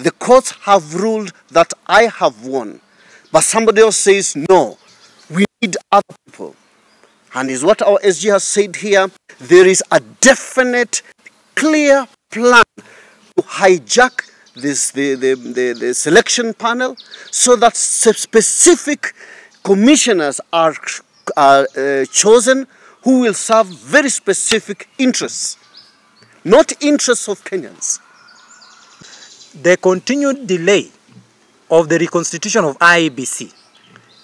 the courts have ruled that I have won, but somebody else says, no, we need other people. And is what our SG has said here, there is a definite, clear plan to hijack the selection panel so that specific commissioners are chosen who will serve very specific interests, not interests of Kenyans. The continued delay of the reconstitution of IEBC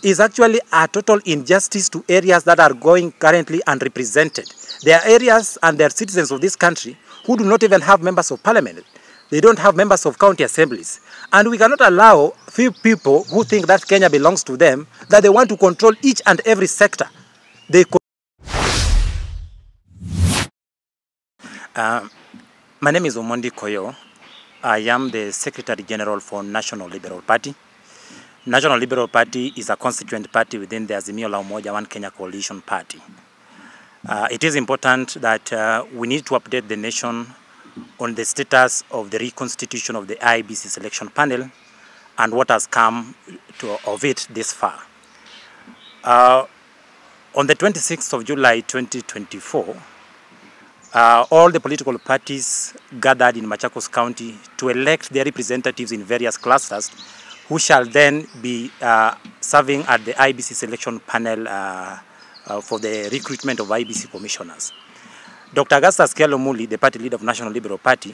is actually a total injustice to areas that are going currently unrepresented. There are areas and there are citizens of this country who do not even have members of parliament. They don't have members of county assemblies. And we cannot allow few people who think that Kenya belongs to them, that they want to control each and every sector. My name is Omondi Koyo. I am the Secretary General for National Liberal Party. National Liberal Party is a constituent party within the Azimio la Umoja One Kenya Coalition Party. It is important that we need to update the nation on the status of the reconstitution of the IEBC selection panel and what has come of it this far. On the 26th of July 2024, all the political parties gathered in Machakos County to elect their representatives in various clusters who shall then be serving at the IEBC selection panel for the recruitment of IEBC commissioners. Dr. Augustus Kyalo Muli, the party leader of National Liberal Party,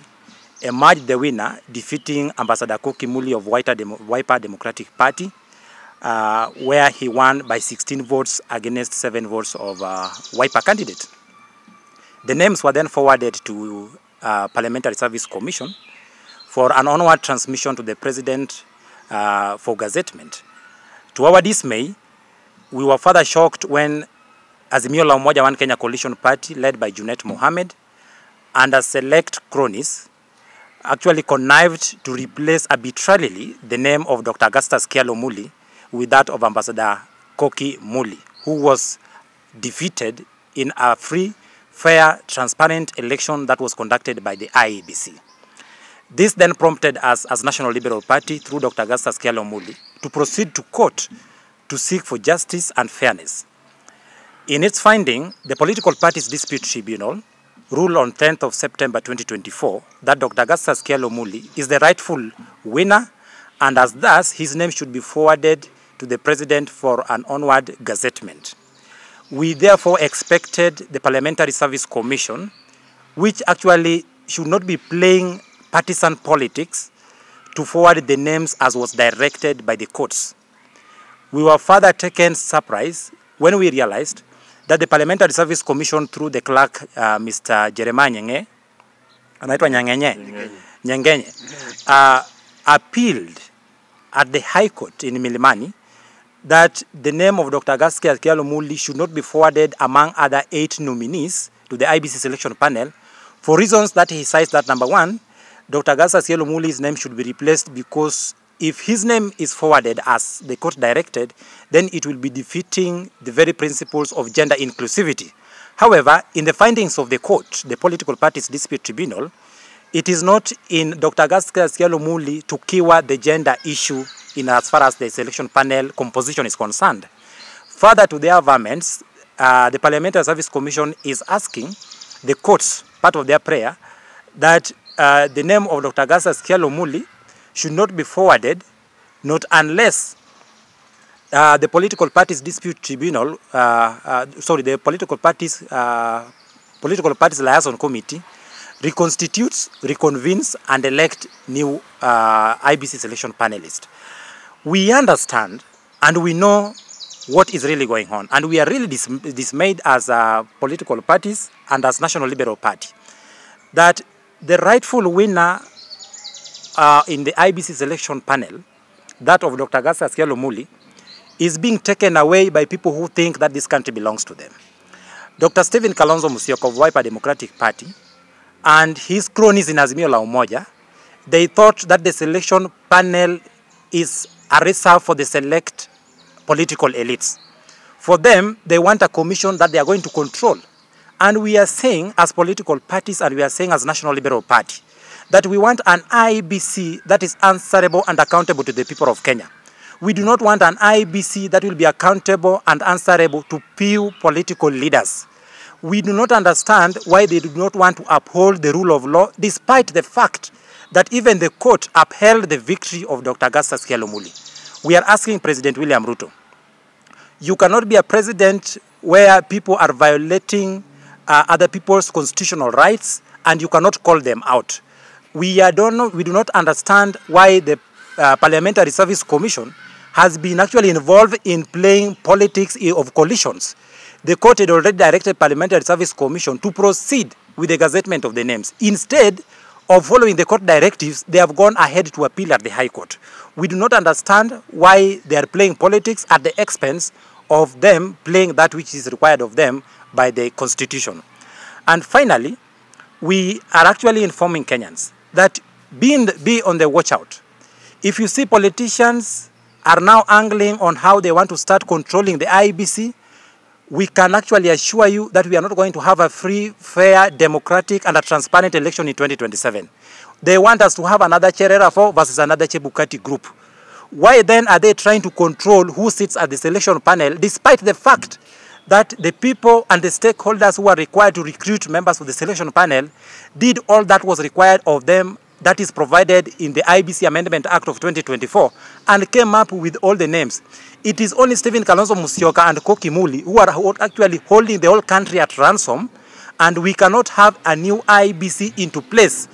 emerged the winner, defeating Ambassador Muli of Wiper Democratic Party, where he won by 16 votes against 7 votes of Wiper candidate. The names were then forwarded to Parliamentary Service Commission for an onward transmission to the President for gazettement. To our dismay, we were further shocked when Azimio la Umoja One Kenya Coalition Party, led by Junet Mohammed, and a select cronies, actually connived to replace arbitrarily the name of Dr. Augustus Kyalo Muli with that of Ambassador Muli, who was defeated in a free, fair, transparent election that was conducted by the IEBC. This then prompted us as National Liberal Party, through Dr. Augustus Kyalo Muli, to proceed to court to seek for justice and fairness. In its finding, the Political Parties Dispute Tribunal ruled on 10th of September 2024 that Dr. Augustus Kyalo Muli is the rightful winner, and as thus, his name should be forwarded to the President for an onward gazettement. We therefore expected the Parliamentary Service Commission, which actually should not be playing partisan politics, to forward the names as was directed by the courts. We were further taken surprise when we realized that the Parliamentary Service Commission, through the clerk, Mr. Jeremiah Nyengenye, appealed at the High Court in Milimani that the name of Dr. Augustus Kyalo Muli should not be forwarded among other 8 nominees to the IEBC selection panel, for reasons that he cites that, number one, Dr. Augustus Kyalo Muli's name should be replaced because if his name is forwarded as the court directed, then it will be defeating the very principles of gender inclusivity. However, in the findings of the court, the Political Parties Dispute Tribunal, it is not in Dr. Augustus Kyalo Muli to cure the gender issue in as far as the selection panel composition is concerned. Further to their averments, the Parliamentary Service Commission is asking the courts, part of their prayer, that the name of Dr. Augustus Kyalo Muli should not be forwarded, not unless the Political Parties Dispute Tribunal, the Political Parties Liaison Committee reconstitutes, reconvenes, and elect new IEBC selection panelists. We understand and we know what is really going on, and we are really dismayed as political parties and as National Liberal Party that the rightful winner in the IEBC selection panel, that of Dr. Augustus Kyalo Muli, is being taken away by people who think that this country belongs to them. Dr. Stephen Kalonzo Musyoka of Wiper Democratic Party and his cronies in Azimio la Umoja, they thought that the selection panel is a reserve for the select political elites. For them, they want a commission that they are going to control. And we are saying as political parties, and we are saying as National Liberal Party, that we want an IEBC that is answerable and accountable to the people of Kenya. We do not want an IEBC that will be accountable and answerable to few political leaders. We do not understand why they do not want to uphold the rule of law, despite the fact that even the court upheld the victory of Dr. Augustus Kyalo Muli. We are asking President William Ruto, you cannot be a president where people are violating other people's constitutional rights and you cannot call them out. We do not understand why the Parliamentary Service Commission has been actually involved in playing politics of coalitions. The court had already directed Parliamentary Service Commission to proceed with the gazettement of the names. Instead of following the court directives, they have gone ahead to appeal at the High Court. We do not understand why they are playing politics at the expense of them playing that which is required of them by the Constitution. And finally, we are actually informing Kenyans that be on the watch out. If you see politicians are now angling on how they want to start controlling the IEBC, we can actually assure you that we are not going to have a free, fair, democratic, and a transparent election in 2027. They want us to have another Cherera4 versus another Chebukati group. Why then are they trying to control who sits at the selection panel, despite the fact that the people and the stakeholders who are required to recruit members of the selection panel did all that was required of them, that is provided in the IEBC Amendment Act of 2024, and came up with all the names. It is only Stephen Kalonzo Musyoka and Koki Muli who are actually holding the whole country at ransom, and we cannot have a new IEBC into place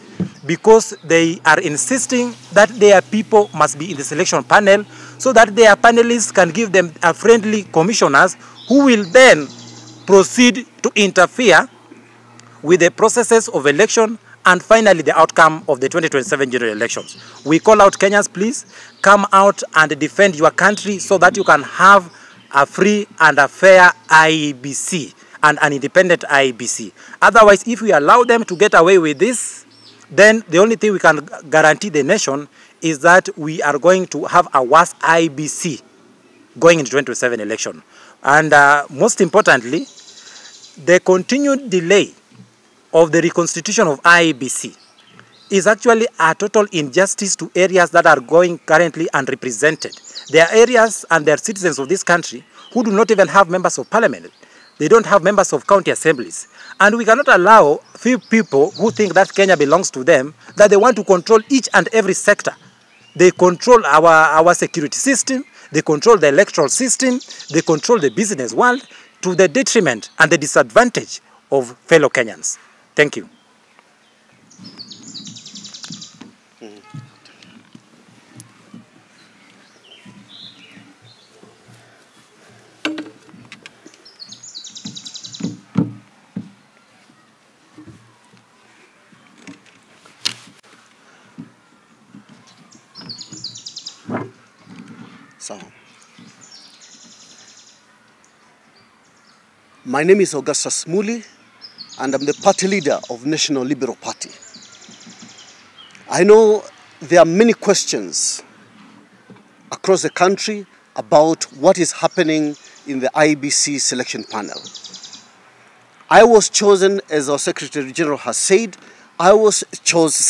because they are insisting that their people must be in the selection panel so that their panelists can give them a friendly commissioners who will then proceed to interfere with the processes of election and finally the outcome of the 2027 general elections. We call out Kenyans, please come out and defend your country so that you can have a free and a fair IEBC and an independent IEBC. Otherwise, if we allow them to get away with this, then the only thing we can guarantee the nation is that we are going to have a worse IEBC going into 2027 election. And most importantly, the continued delay of the reconstitution of IEBC is actually a total injustice to areas that are going currently unrepresented. There are areas and there are citizens of this country who do not even have members of parliament. They don't have members of county assemblies. And we cannot allow few people who think that Kenya belongs to them, that they want to control each and every sector. They control our security system, they control the electoral system, they control the business world to the detriment and the disadvantage of fellow Kenyans. Thank you. My name is Augustus Muli, and I'm the party leader of National Liberal Party. I know there are many questions across the country about what is happening in the IEBC selection panel. I was chosen, as our Secretary General has said, I was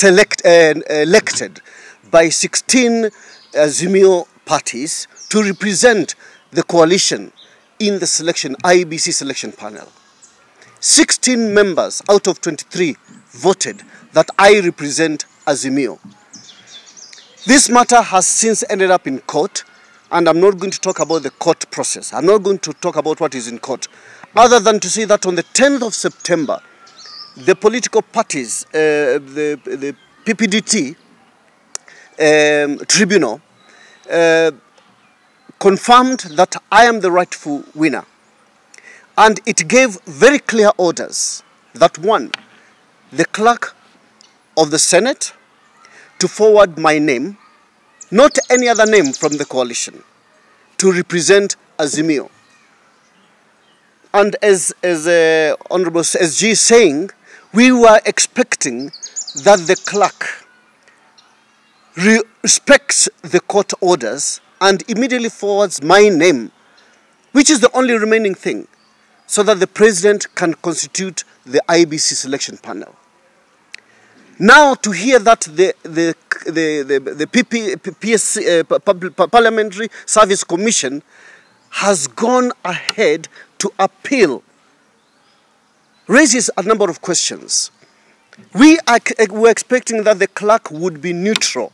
elected by 16 Azimio parties to represent the coalition in the IEBC selection panel. 16 members out of 23 voted that I represent Azimio. This matter has since ended up in court, and I'm not going to talk about the court process. I'm not going to talk about what is in court, other than to say that on the 10th of September, the political parties, the PPDT tribunal, confirmed that I am the rightful winner. And it gave very clear orders that, one, the clerk of the Senate to forward my name, not any other name from the coalition, to represent Azimio. And as Honorable SG is saying, we were expecting that the clerk respects the court orders and immediately forwards my name, which is the only remaining thing, so that the president can constitute the IEBC selection panel. Now to hear that the Parliamentary Service Commission has gone ahead to appeal raises a number of questions. We were expecting that the clerk would be neutral,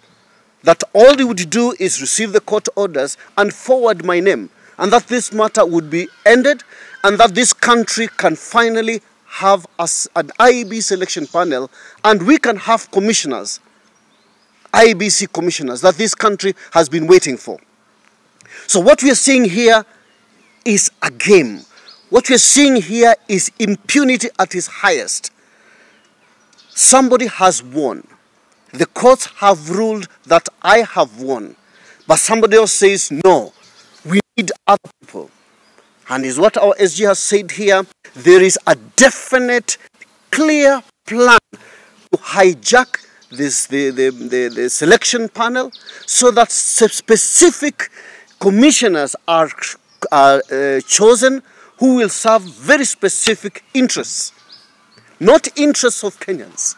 that all he would do is receive the court orders and forward my name, and that this matter would be ended, and that this country can finally have an IEBC selection panel, and we can have commissioners, IEBC commissioners, that this country has been waiting for. So what we are seeing here is a game. What we are seeing here is impunity at its highest. Somebody has won. The courts have ruled that I have won. But somebody else says, no, we need other people. And is what our SG has said here. There is a definite, clear plan to hijack the selection panel so that specific commissioners are chosen who will serve very specific interests, not interests of Kenyans.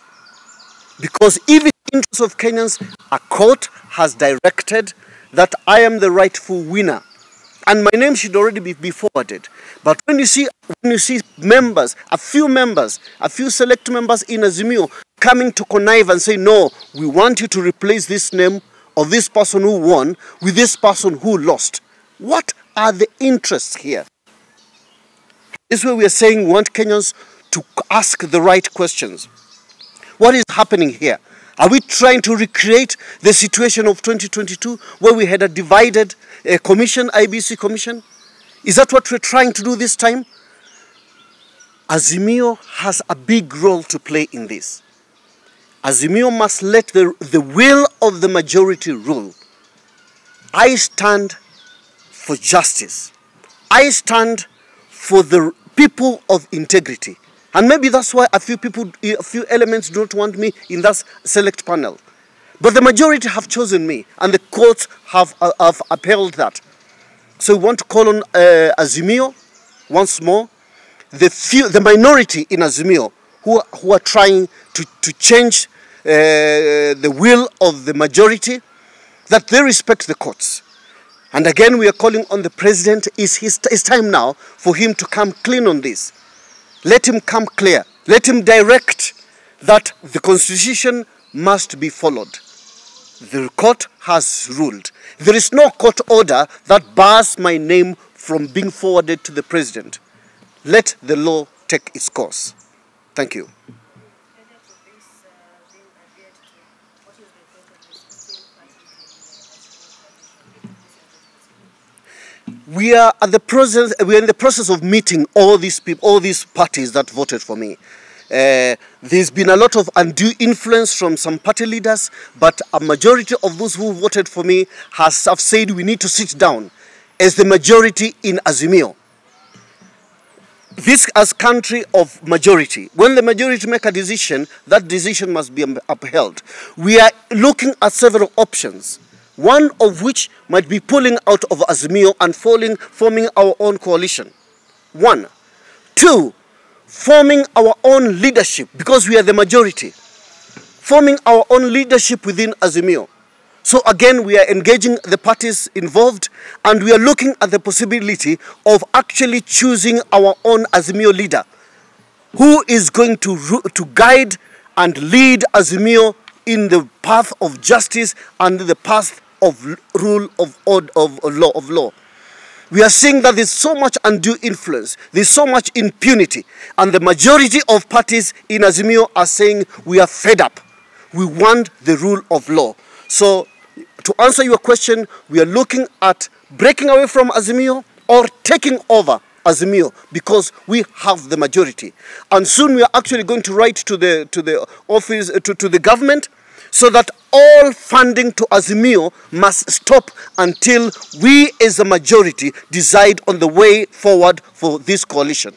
Because if it's interests of Kenyans, a court has directed that I am the rightful winner, and my name should already be forwarded. But when you see members, a few select members in Azimio coming to connive and say, no, we want you to replace this name of this person who won with this person who lost. What are the interests here? This is where we are saying we want Kenyans to ask the right questions. What is happening here? Are we trying to recreate the situation of 2022 where we had a divided commission, IEBC commission? Is that what we're trying to do this time? Azimio has a big role to play in this. Azimio must let the will of the majority rule. I stand for justice. I stand for the people of integrity. And maybe that's why a few elements don't want me in that select panel. But the majority have chosen me, and the courts have upheld that. So we want to call on Azimio once more, the minority in Azimio who are trying to change the will of the majority, that they respect the courts. And again, we are calling on the president. It's time now for him to come clean on this. Let him come clear. Let him direct that the constitution must be followed. The court has ruled. There is no court order that bars my name from being forwarded to the president. Let the law take its course. Thank you. We are in the process of meeting all these people, all these parties that voted for me. There's been a lot of undue influence from some party leaders, but a majority of those who voted for me have said we need to sit down as the majority in Azimio. This as country of majority. When the majority make a decision, that decision must be upheld. We are looking at several options, one of which might be pulling out of Azimio and forming our own coalition. 1. 2, forming our own leadership, because we are the majority. Forming our own leadership within Azimio. So again, we are engaging the parties involved, and we are looking at the possibility of actually choosing our own Azimio leader, who is going to guide and lead Azimio in the path of justice and the path of rule of law. We are seeing that there's so much undue influence, there's so much impunity, and the majority of parties in Azimio are saying we are fed up. We want the rule of law. So, to answer your question, we are looking at breaking away from Azimio or taking over Azimio, because we have the majority. And soon we are actually going to write to the office, to the government, so that all funding to Azimio must stop until we as a majority decide on the way forward for this coalition.